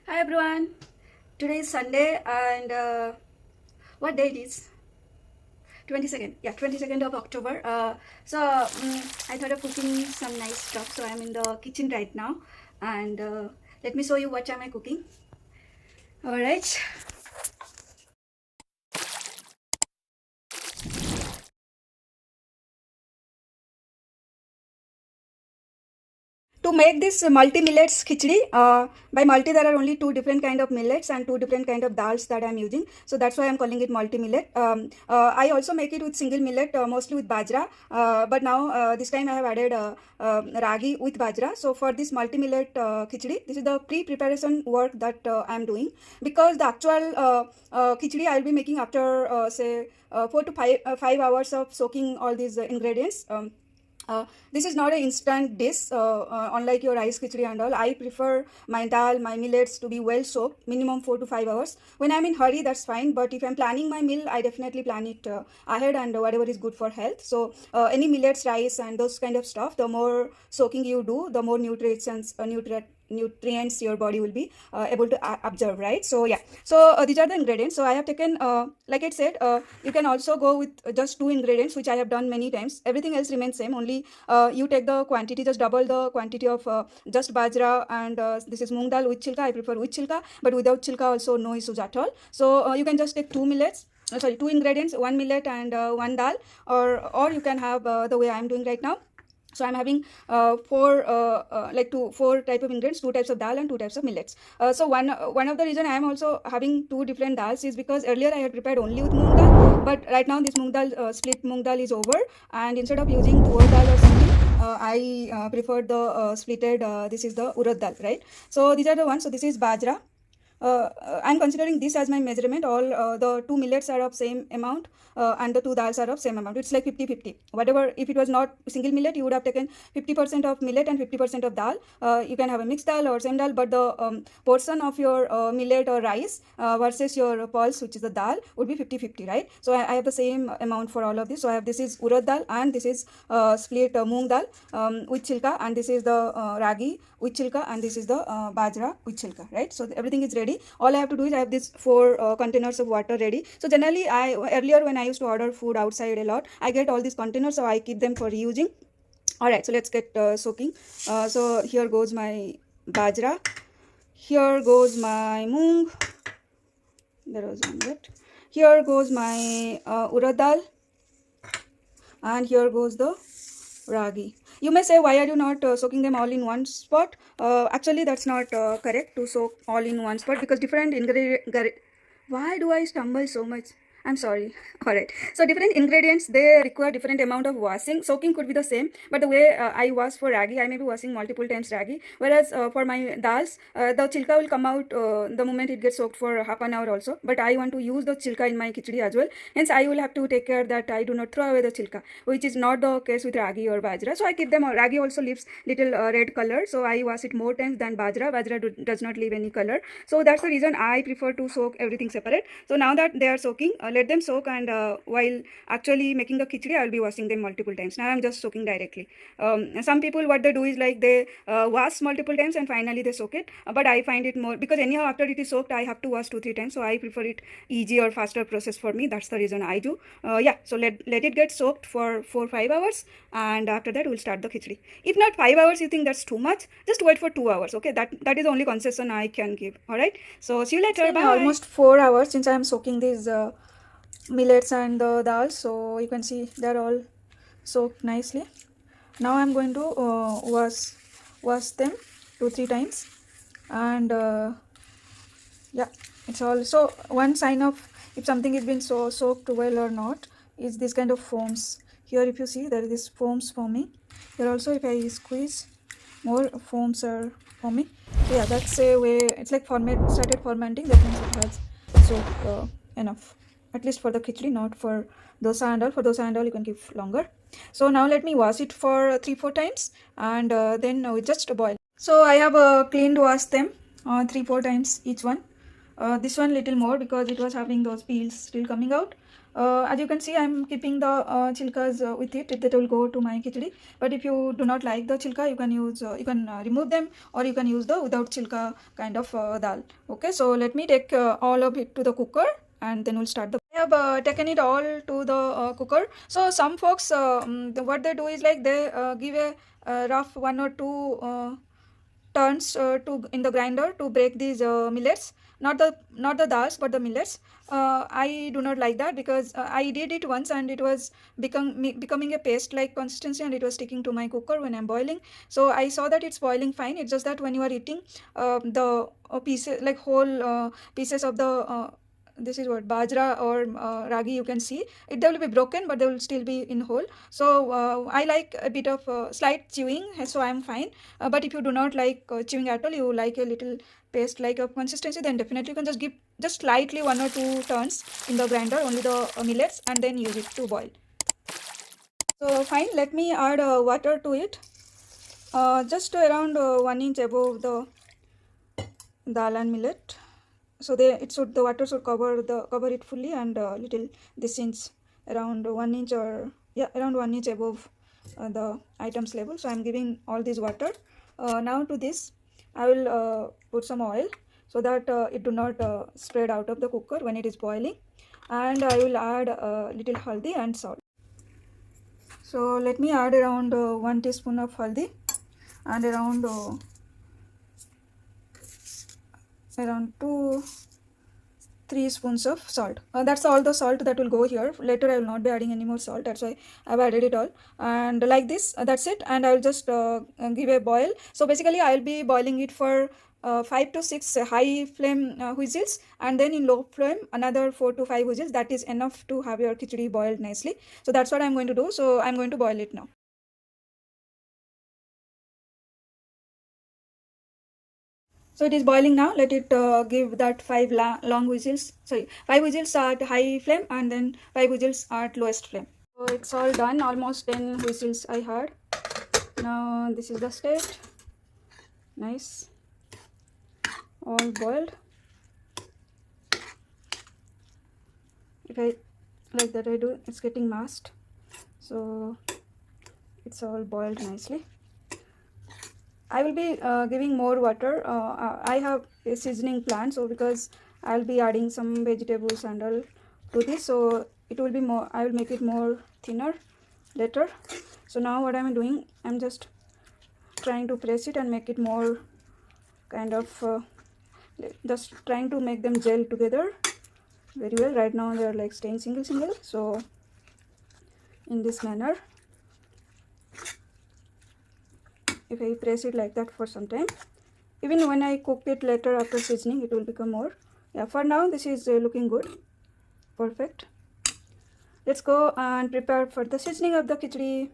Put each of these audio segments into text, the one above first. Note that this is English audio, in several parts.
Hi everyone. Today is Sunday and what day it is? 22nd. Yeah, 22nd of October. I thought of cooking some nice stuff. So I'm in the kitchen right now and let me show you what am I cooking. All right. To make this multi millets khichdi, by multi there are only two different kind of millets and two different kind of dals that I'm using, so that's why I'm calling it multi millet. I also make it with single millet, mostly with bajra, but now this time I have added ragi with bajra. So for this multi millet khichdi, this is the pre-preparation work that I'm doing, because the actual khichdi I'll be making after say 4 to 5 hours of soaking all these ingredients. This is not an instant dish, unlike your rice khichdi and all. I prefer my dal, my millets to be well soaked, minimum 4 to 5 hours. When I'm in hurry, that's fine. But if I'm planning my meal, I definitely plan it ahead and whatever is good for health. So any millets, rice and those kind of stuff, the more soaking you do, the more nutrients your body will be able to absorb, right? So yeah, so these are the ingredients. So I have taken, like I said, you can also go with just two ingredients, which I have done many times. Everything else remains same, only you take the quantity, just double the quantity of just bajra, and this is moong dal with chilka. I prefer with chilka, but without chilka also no issues at all. So you can just take two millets, sorry, two ingredients, one millet and one dal, or you can have the way I am doing right now. So I'm having four type of ingredients, two types of dal and two types of millets. So one of the reason I am also having two different dals is because earlier I had prepared only with moong dal, but right now this moong dal split moong dal is over, and instead of using tur dal or something, I preferred the splitted. This is the urad dal, right? So these are the ones. So this is bajra. I'm considering this as my measurement. All the two millets are of same amount, and the two dals are of same amount. It's like 50-50. Whatever, if it was not single millet, you would have taken 50% of millet and 50% of dal. You can have a mixed dal or same dal, but the portion of your millet or rice versus your pulse, which is the dal, would be 50-50, right? So I have the same amount for all of this. So I have, this is urad dal, and this is split moong dal with chilka, and this is the ragi with chilka, and this is the bajra with chilka, right? So everything is ready. All I have to do is I have these four containers of water ready. So generally, earlier when I used to order food outside a lot, I get all these containers, so I keep them for reusing. All right, so let's get soaking. So here goes my bajra, here goes my moong, there was one bit, here goes my urad dal, and here goes the ragi. You may say, why are you not soaking them all in one spot? Actually, that's not correct to soak all in one spot, because different ingredients. Why do I stumble so much? I'm sorry. All right. So different ingredients, they require different amount of washing. Soaking could be the same, but the way I wash for ragi, I may be washing multiple times ragi. Whereas for my dals, the chilka will come out the moment it gets soaked for half an hour also. But I want to use the chilka in my khichdi as well. Hence, I will have to take care that I do not throw away the chilka, which is not the case with ragi or bajra. So I keep them. Ragi also leaves little red color, so I wash it more times than bajra. Bajra does not leave any color. So that's the reason I prefer to soak everything separate. So now that they are soaking, let them soak, and while actually making the khichdi, I will be washing them multiple times. Now I'm just soaking directly. Some people, what they do is like they wash multiple times and finally they soak it. But I find it more, because anyhow after it is soaked, I have to wash 2-3 times. So I prefer it easy or faster process for me. That's the reason I do. Yeah. So let it get soaked for 4-5 hours, and after that we'll start the khichdi. If not 5 hours, you think that's too much, just wait for 2 hours. Okay, that is the only concession I can give. All right. So see you later. Bye. Almost 4 hours since I am soaking these millets and the dal, so you can see they're all soaked nicely. Now I'm going to wash them 2-3 times, and yeah, it's all. So one sign of if something has been soaked well or not is this kind of foams. Here if you see, there is this foams forming. Here also, if I squeeze, more foams are forming. So yeah, that's a way. It's like started fermenting. That means it has soaked enough, at least for the khichdi, not for dosa and all. For dosa and all, you can keep longer. So now let me wash it for 3-4 times, and then we just boil. So I have cleaned, washed them 3-4 times each one. This one little more, because it was having those peels still coming out. As you can see, I'm keeping the chilkas with it. That will go to my khichdi. But if you do not like the chilka, you can use remove them, or you can use the without chilka kind of dal. Okay, so let me take all of it to the cooker, and then we'll start the. I have taken it all to the cooker. So some folks, what they do is like they give a rough 1 or 2 turns in the grinder to break these millets, not the dals but the millets. I do not like that because I did it once and it was becoming a paste like consistency, and it was sticking to my cooker when I'm boiling. So I saw that it's boiling fine. It's just that when you are eating the pieces, like whole pieces of the this is what bajra or ragi, you can see it, they will be broken but they will still be in whole. So I like a bit of slight chewing, so I'm fine. But if you do not like chewing at all, you like a little paste like a consistency, then definitely you can just give just slightly 1 or 2 turns in the grinder, only the millets, and then use it to boil. So fine, let me add water to it, just around 1 inch above the dal and millet. So the water should cover it fully, and little this inch, around 1 inch, or yeah, around 1 inch above the items level. So I'm giving all this water. Now to this I will put some oil so that it do not spread out of the cooker when it is boiling, and I will add a little haldi and salt. So let me add around 1 teaspoon of haldi and around 2-3 spoons of salt. That's all the salt that will go here. Later I will not be adding any more salt, that's why I've added it all. And like this, that's it, and I will just give a boil. So basically I'll be boiling it for 5 to 6 high flame whistles, and then in low flame another 4 to 5 whistles. That is enough to have your khichdi boiled nicely. So that's what I'm going to do. So I'm going to boil it now. So it is boiling now. Let it give that 5 long whistles. Sorry, 5 whistles at high flame and then 5 whistles at lowest flame. So it's all done. Almost 10 whistles I had. Now this is the state. Nice. All boiled. If I like that I do, it's getting masked. So it's all boiled nicely. I will be giving more water. I have a seasoning plan, so because I will be adding some vegetables and all to this, so it will be more, I will make it more thinner later. So now what I am doing, I am just trying to press it and make it more kind of just trying to make them gel together very well. Right now they are like staying single, so in this manner, if I press it like that for some time, even when I cook it later after seasoning, it will become more. Yeah, for now this is looking good. Perfect. Let's go and prepare for the seasoning of the khichdi.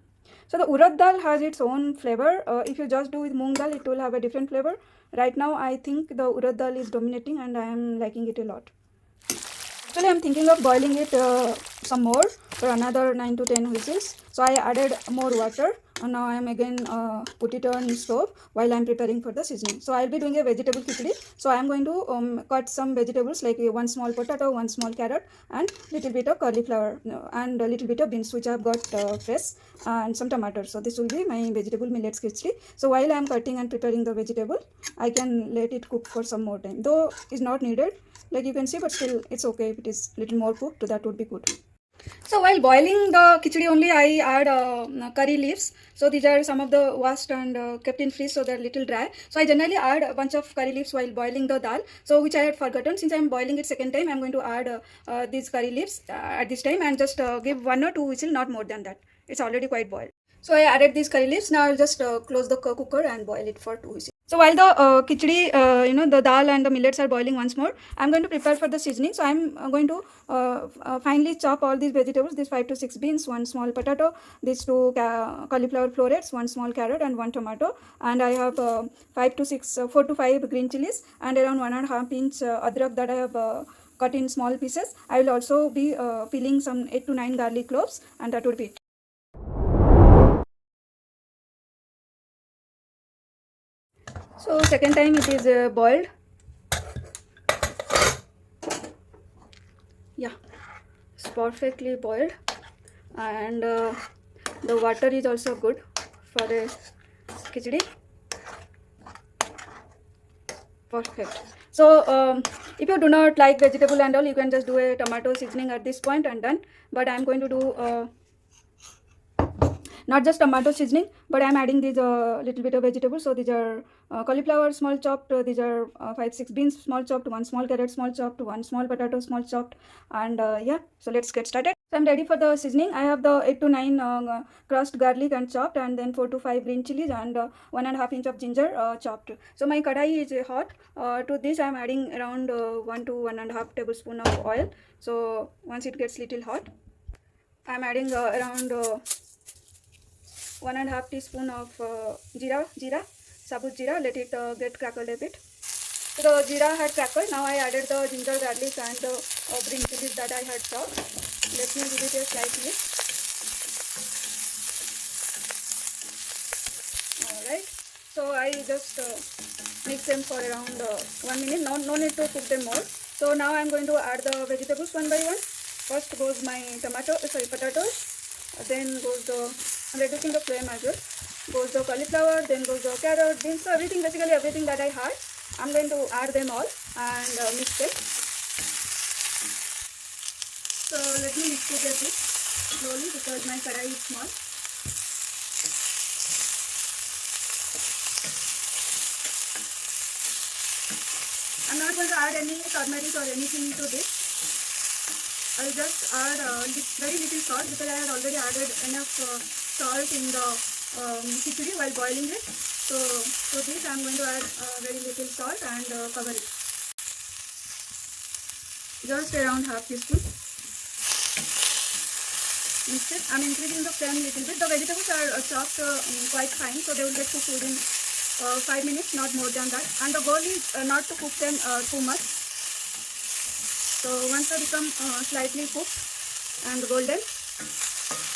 So the urad dal has its own flavor. If you just do with moong dal, it will have a different flavor. Right now I think the urad dal is dominating and I am liking it a lot. Actually I am thinking of boiling it some more for another 9 to 10 whistles. So I added more water, and now I am again put it on stove while I am preparing for the seasoning. So I will be doing a vegetable khichdi. So I am going to cut some vegetables like 1 small potato, 1 small carrot, and little bit of cauliflower and a little bit of beans which I have got fresh, and some tomatoes. So this will be my vegetable millets khichdi. So while I am cutting and preparing the vegetable, I can let it cook for some more time. Though is not needed, like you can see, but still it's okay if it is little more cooked, that would be good. So while boiling the khichdi only, I add curry leaves. So these are some of the washed and kept in fridge, so they're little dry. So I generally add a bunch of curry leaves while boiling the dal, so which I had forgotten. Since I'm boiling it second time, I'm going to add these curry leaves at this time, and just give 1 or 2 whistles, not more than that. It's already quite boiled. So I added these curry leaves. Now I'll just close the cooker and boil it for 2 whistles. So while the khichdi, the dal and the millets are boiling once more, I'm going to prepare for the seasoning. So I'm going to finely chop all these vegetables, these 5 to 6 beans, 1 small potato, these 2 cauliflower florets, 1 small carrot and 1 tomato, and I have 4 to 5 green chilies, and around 1.5 inch adrak that I have cut in small pieces. I will also be peeling some 8 to 9 garlic cloves, and that would be it. So second time it is boiled. Yeah, so perfectly boiled, and the water is also good for a khichdi. Perfect. So if you do not like vegetable and all, you can just do a tomato seasoning at this point and done. But I am going to do not just tomato seasoning, but I am adding these little bit of vegetables. So these are cauliflower small chopped, these are 5-6 beans small chopped, 1 small carrot small chopped, 1 small potato small chopped, and yeah, so let's get started. So I'm ready for the seasoning. I have the 8 to 9 crushed garlic and chopped, and then 4 to 5 green chilies, and 1.5 inch of ginger chopped. So my kadai is hot. To this I am adding around 1 to 1.5 tablespoon of oil. So once it gets little hot, I am adding around 1.5 teaspoon of jeera, sabut jeera. Let it get crackled a bit. So the jeera had crackled. Now I added the ginger, garlic, and the green chilies that I had chopped. Let me give it a slight mix. Alright. So I just mix them for around 1 minute. No need to cook them more. So now I am going to add the vegetables one by one. First goes my potatoes. Then goes the, I'm reducing the flame as well. Goes the cauliflower, then goes the carrot, beans, so everything, basically everything that I had. I'm going to add them all and mix them. So let me mix it a bit slowly because my kadai is small. I'm not going to add any turmeric or anything to this. I will just add very little salt because I had already added enough salt in the khichdi while boiling it. So to this I am going to add very little salt and cover it. Just around half teaspoon. Mix it. I am increasing the flame a little bit. The vegetables are chopped quite fine, so they will get cooked within 5 minutes, not more than that. And the goal is not to cook them too much. So once they become slightly cooked and golden,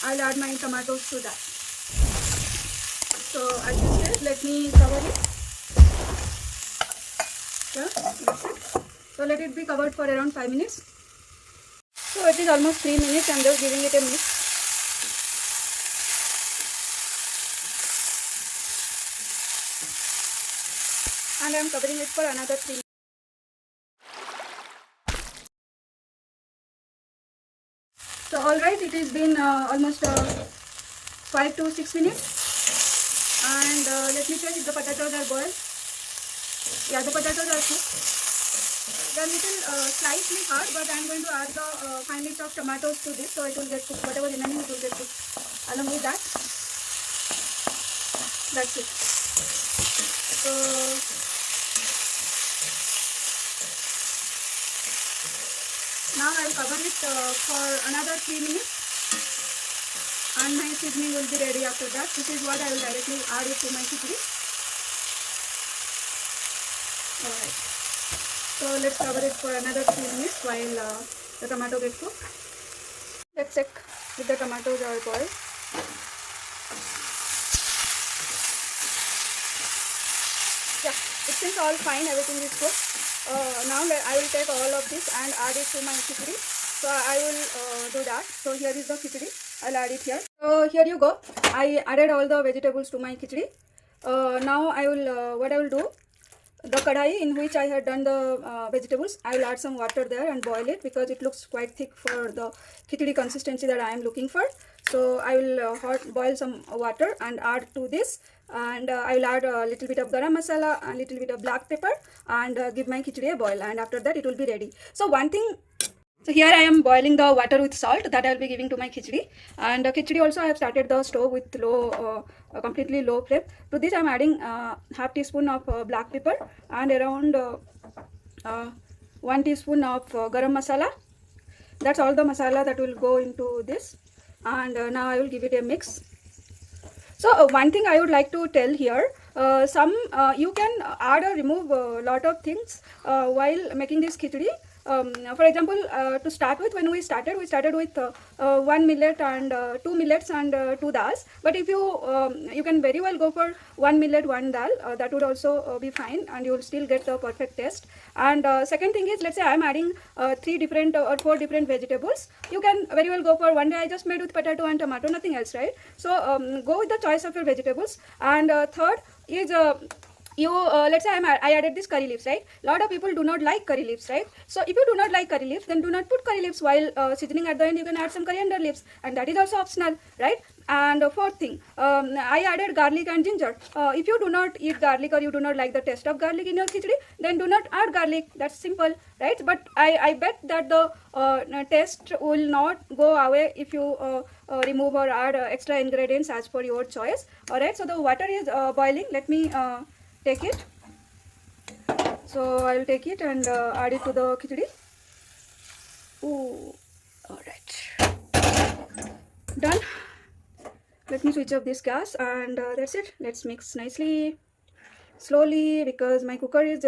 I'll add my tomatoes to that. So as you said, let me cover it. Yeah, that's it. So let it be covered for around 5 minutes. So it is almost 3 minutes. I'm just giving it a mix. And I'm covering it for another 3 minutes. So alright, it has been almost 5 to 6 minutes, and let me check if the potatoes are boiled. Yeah, the potatoes are cooked. They are little slightly hard, but I am going to add the finely chopped tomatoes to this, so it will get cooked. Whatever remaining, it will get cooked along with that. That's it. So now I will cover it for another 3 minutes, and my seasoning will be ready after that. This is what I will directly add it to my khichdi. Alright. So let's cover it for another 3 minutes while the tomato gets cooked. Let's check if the tomatoes are boiled. Yeah, it seems all fine, everything is good. Now I will take all of this and add it to my khichdi. So I will do that. So here is the khichdi. I'll add it here. So here you go. I added all the vegetables to my khichdi. Now I will what I will do, the kadai in which I had done the vegetables, I will add some water there and boil it because it looks quite thick for the khichdi consistency that I am looking for. So I will boil some water and add to this, and I will add a little bit of garam masala and a little bit of black pepper and give my khichdi a boil, and after that it will be ready. So one thing, so here I am boiling the water with salt that I will be giving to my khichdi, and khichdi also I have started the stove with low, completely low flame. To this I am adding half teaspoon of black pepper and around 1 teaspoon of garam masala. That's all the masala that will go into this, and now I will give it a mix. So one thing I would like to tell here, you can add or remove a lot of things while making this khichdi. For example, to start with, when we started with 1 millet and 2 millets and 2 dals. But if you can very well go for 1 millet, 1 dal. That would also be fine, and you will still get the perfect taste. And second thing is, let's say I am adding 3 different or 4 different vegetables. You can very well go for one day I just made with potato and tomato, nothing else, right? So go with the choice of your vegetables. And third is let's say I added this curry leaves, right? A lot of people do not like curry leaves, right? So if you do not like curry leaves, then do not put curry leaves. While seasoning at the end, you can add some coriander leaves, and that is also optional, right? And fourth thing, I added garlic and ginger. If you do not eat garlic, or you do not like the taste of garlic in your khichdi, then do not add garlic. That's simple, right? But I bet that the taste will not go away if you remove or add extra ingredients as per your choice. Alright, so the water is boiling. Let me take it. So I will take it and add it to the khichdi. Ooh, alright, done. Let me switch off this gas, and that's it. Let's mix nicely, slowly, because my cooker is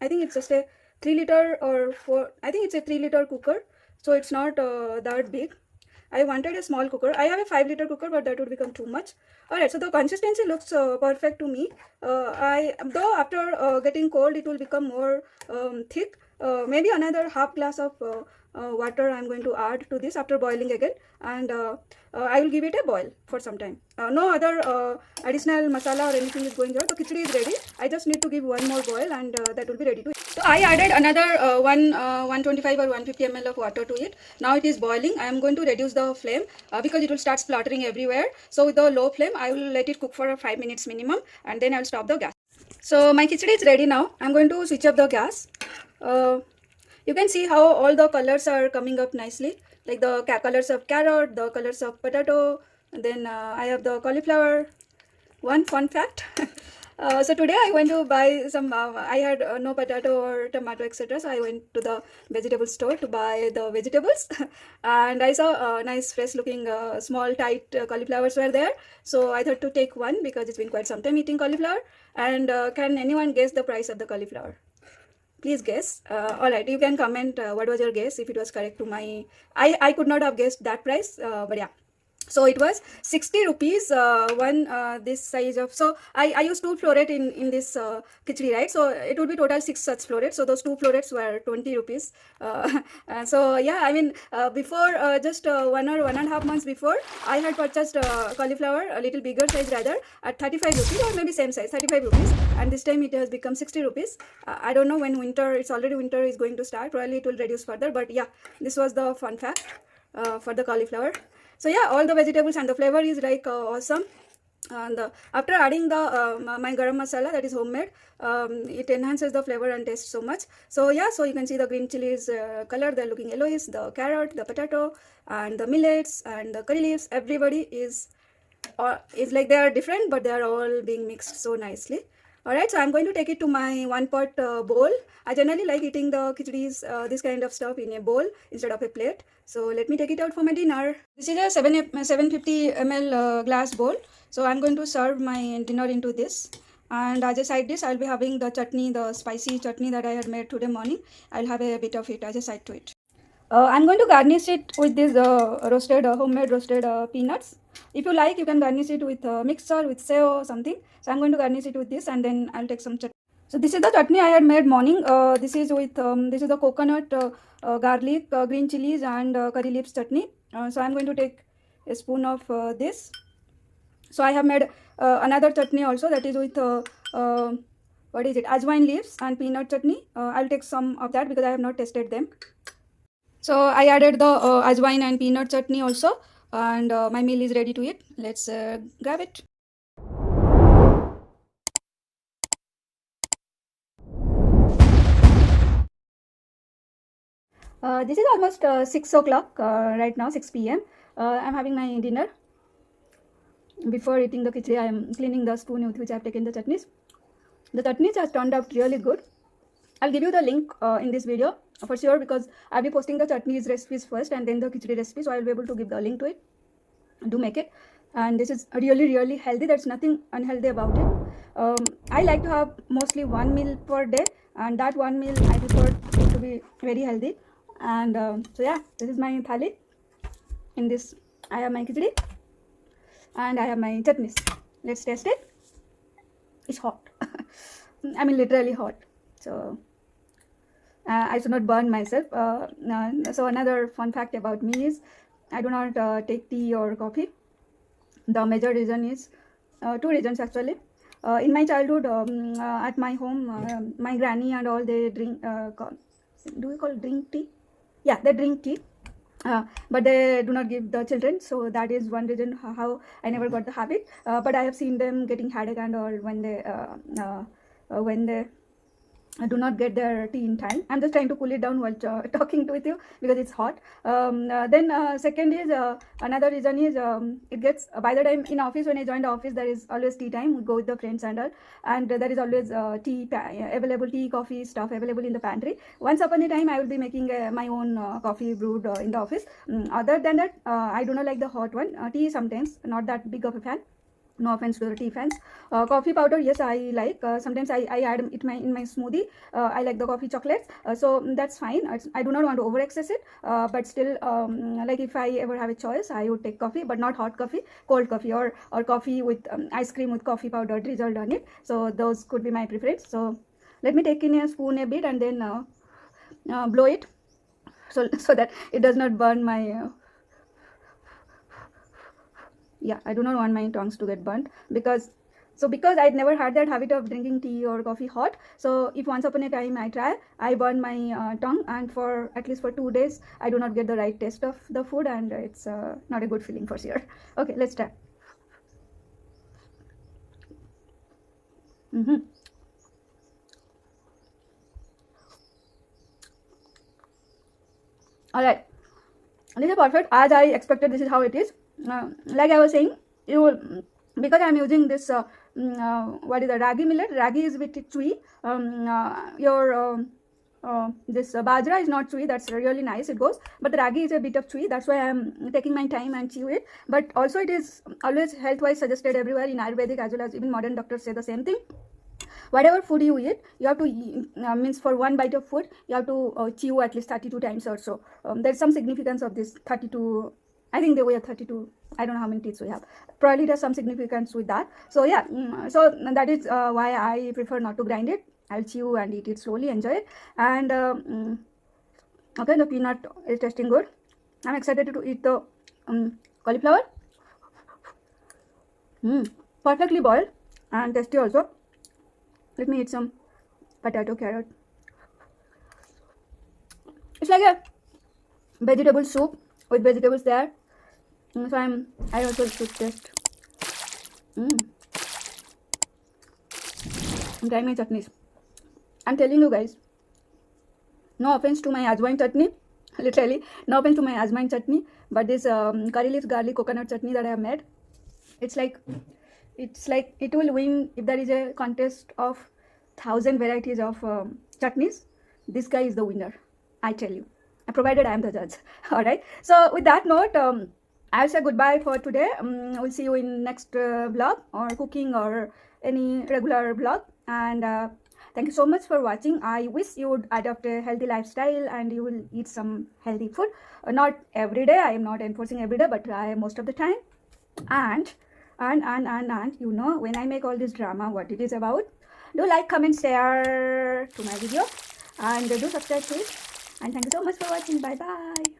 I think it's just a 3-liter or 4, I think it's a 3-liter cooker, so it's not that big. I wanted a small cooker. I have a 5-liter cooker, but that would become too much. Alright, so the consistency looks perfect to me. Though after getting cold, it will become more thick. Maybe another half glass of water I'm going to add to this after boiling again, and I will give it a boil for some time. No other additional masala or anything is going on. The khichdi is ready. I just need to give one more boil, and that will be ready to eat. So I added another 125 or 150 ml of water to it. Now it is boiling. I am going to reduce the flame because it will start spluttering everywhere. So with the low flame, I will let it cook for 5 minutes minimum, and then I will stop the gas. So my khichdi is ready now. I'm going to switch up the gas. You can see how all the colors are coming up nicely, like the colors of carrot, the colors of potato, and then I have the cauliflower. One fun fact. So today I went to buy some, I had no potato or tomato, etc. So I went to the vegetable store to buy the vegetables and I saw nice fresh looking small tight cauliflowers were there. So I thought to take one because it's been quite some time eating cauliflower. And can anyone guess the price of the cauliflower? Please guess. Alright, you can comment what was your guess if it was correct to my... I could not have guessed that price, but yeah. So it was 60 rupees, this size of... So I used 2 florets in this khichdi, right? So it would be total 6 such florets. So those 2 florets were 20 rupees. So yeah, I mean, before just 1 or 1.5 months before, I had purchased cauliflower, a little bigger size rather, at 35 rupees or maybe same size, 35 rupees. And this time it has become 60 rupees. I don't know when winter, it's already winter is going to start. Probably it will reduce further. But yeah, this was the fun fact for the cauliflower. So yeah, all the vegetables and the flavor is like awesome. And after adding the my garam masala that is homemade, it enhances the flavor and taste so much. So yeah, so you can see the green chilies color, they're looking yellowish, the carrot, the potato, and the millets and the curry leaves. Everybody is like they are different, but they are all being mixed so nicely. Alright, so I'm going to take it to my 1-pot bowl. I generally like eating the khichdis, this kind of stuff in a bowl instead of a plate. So let me take it out for my dinner. This is a 750 ml glass bowl. So I'm going to serve my dinner into this. And as a side dish, I'll be having the chutney, the spicy chutney that I had made today morning. I'll have a bit of it as a side to it. I'm going to garnish it with this homemade roasted peanuts. If you like, you can garnish it with mixer, with seo or something. So I'm going to garnish it with this, and then I'll take some chutney. So this is the chutney I had made morning. This is with this is the coconut, garlic, green chilies, and curry leaves chutney. So I'm going to take a spoon of this. So I have made another chutney also, that is with what is it? Ajwain leaves and peanut chutney. I'll take some of that because I have not tasted them. So I added the ajwain and peanut chutney also, and my meal is ready to eat. Let's grab it. This is almost 6 o'clock right now, 6 p.m. I'm having my dinner. Before eating the khichdi, I am cleaning the spoon with which I have taken the chutneys. The chutneys has turned out really good. I'll give you the link in this video for sure, because I'll be posting the chutneys recipes first and then the khichdi recipe, so I'll be able to give the link to it. Do make it. And this is really healthy. There's nothing unhealthy about it. I like to have mostly 1 meal per day, and that 1 meal I prefer it to be very healthy. And so yeah, this is my thali. In this I have my khichdi and I have my chutneys. Let's taste it. It's hot. I mean literally hot. So I should not burn myself. So another fun fact about me is I do not take tea or coffee. The major reason is two reasons actually. In my childhood, at my home, my granny and all, they drink, do we call drink tea? Yeah, they drink tea. But they do not give the children, so that is one reason how I never got the habit. But I have seen them getting headache and all when they do not get their tea in time. I'm just trying to cool it down while talking with you because it's hot. Then second is another reason is it gets by the time in office, when I joined the office, there is always tea time. We go with the friends and all, and there is always tea available, tea, coffee stuff available in the pantry. Once upon a time, I will be making my own coffee brewed in the office. Other than that, I do not like the hot one. Tea sometimes, not that big of a fan. No offense to the tea fans. Coffee powder, yes, I like. Sometimes I add it in my smoothie. I like the coffee chocolates, so that's fine. I do not want to over excess it, but still, like if I ever have a choice, I would take coffee, but not hot coffee, cold coffee, or coffee with ice cream with coffee powder drizzled on it. So those could be my preference. So let me take in a spoon a bit and then blow it, so that it does not burn my. Yeah, I do not want my tongues to get burnt because I'd never had that habit of drinking tea or coffee hot. So if once upon a time I burn my tongue, and for at least for 2 days I do not get the right taste of the food, and it's not a good feeling for sure. Okay, let's try. All right, this is perfect as I expected. This is how it is. Like I was saying, you will, because I'm using this what is the Ragi millet. Ragi is a bit chewy. This Bajra is not chewy. That's really nice. It goes, but the Ragi is a bit of chewy. That's why I'm taking my time and chew it. But also, it is always health-wise suggested everywhere in Ayurvedic as well as even modern doctors say the same thing. Whatever food you eat, you have to means for one bite of food, you have to chew at least 32 times or so. There's some significance of this 32. I think they weigh 32. I don't know how many teeth we have. Probably there's some significance with that. So yeah, so that is why I prefer not to grind it. I'll chew and eat it slowly, enjoy it. And okay, the peanut is tasting good. I'm excited to eat the cauliflower. Perfectly boiled and tasty also. Let me eat some potato carrot. It's like a vegetable soup with vegetables there. So I also should taste. I'm trying my chutneys. I'm telling you guys, no offense to my ajwain chutney, literally, no offense to my ajwain chutney, but this curry leaf garlic coconut chutney that I have made, it's like it will win if there is a contest of 1,000 varieties of chutneys. This guy is the winner, I tell you, provided I am the judge. All right, so with that note, I'll say goodbye for today. We'll see you in next vlog or cooking or any regular vlog. And thank you so much for watching. I wish you would adopt a healthy lifestyle and you will eat some healthy food. Not every day. I am not enforcing every day, but most of the time. And you know, when I make all this drama, what it is about, do like, comment, share to my video, and do subscribe to it. And thank you so much for watching. Bye bye.